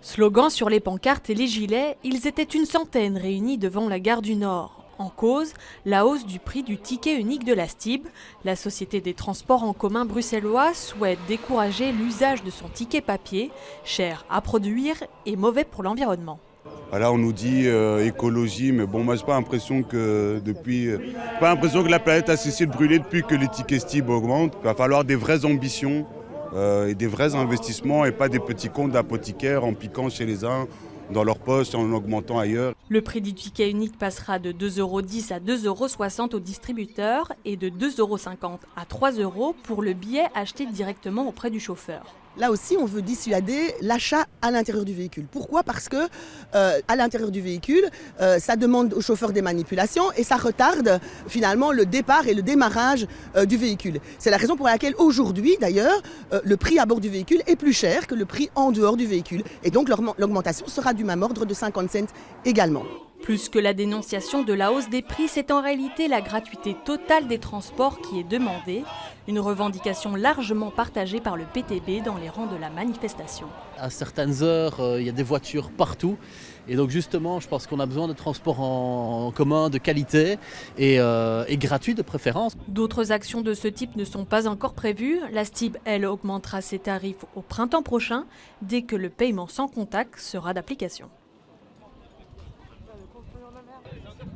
Slogans sur les pancartes et les gilets, ils étaient une centaine réunis devant la gare du Nord. En cause, la hausse du prix du ticket unique de la STIB. La Société des transports en commun bruxellois souhaite décourager l'usage de son ticket papier, cher à produire et mauvais pour l'environnement. Là, on nous dit écologie, mais bon, moi, j'ai pas l'impression que la planète a cessé de brûler depuis que les tickets STIB augmentent. Il va falloir des vraies ambitions et des vrais investissements et pas des petits comptes d'apothicaires en piquant chez les uns dans leur poche et en augmentant ailleurs. Le prix du ticket unique passera de 2,10 € à 2,60 € au distributeur et de 2,50 € à 3 € pour le billet acheté directement auprès du chauffeur. Là aussi, on veut dissuader l'achat à l'intérieur du véhicule. Pourquoi ? Parce que à l'intérieur du véhicule, ça demande au chauffeur des manipulations et ça retarde finalement le départ et le démarrage du véhicule. C'est la raison pour laquelle aujourd'hui, d'ailleurs, le prix à bord du véhicule est plus cher que le prix en dehors du véhicule. Et donc l'augmentation sera du même ordre de 50 cents également. Plus que la dénonciation de la hausse des prix, c'est en réalité la gratuité totale des transports qui est demandée, une revendication largement partagée par le PTB dans les rangs de la manifestation. À certaines heures, il y a des voitures partout et donc justement, je pense qu'on a besoin de transports en commun de qualité et gratuits de préférence. D'autres actions de ce type ne sont pas encore prévues. La STIB, elle, augmentera ses tarifs au printemps prochain, dès que le paiement sans contact sera d'application.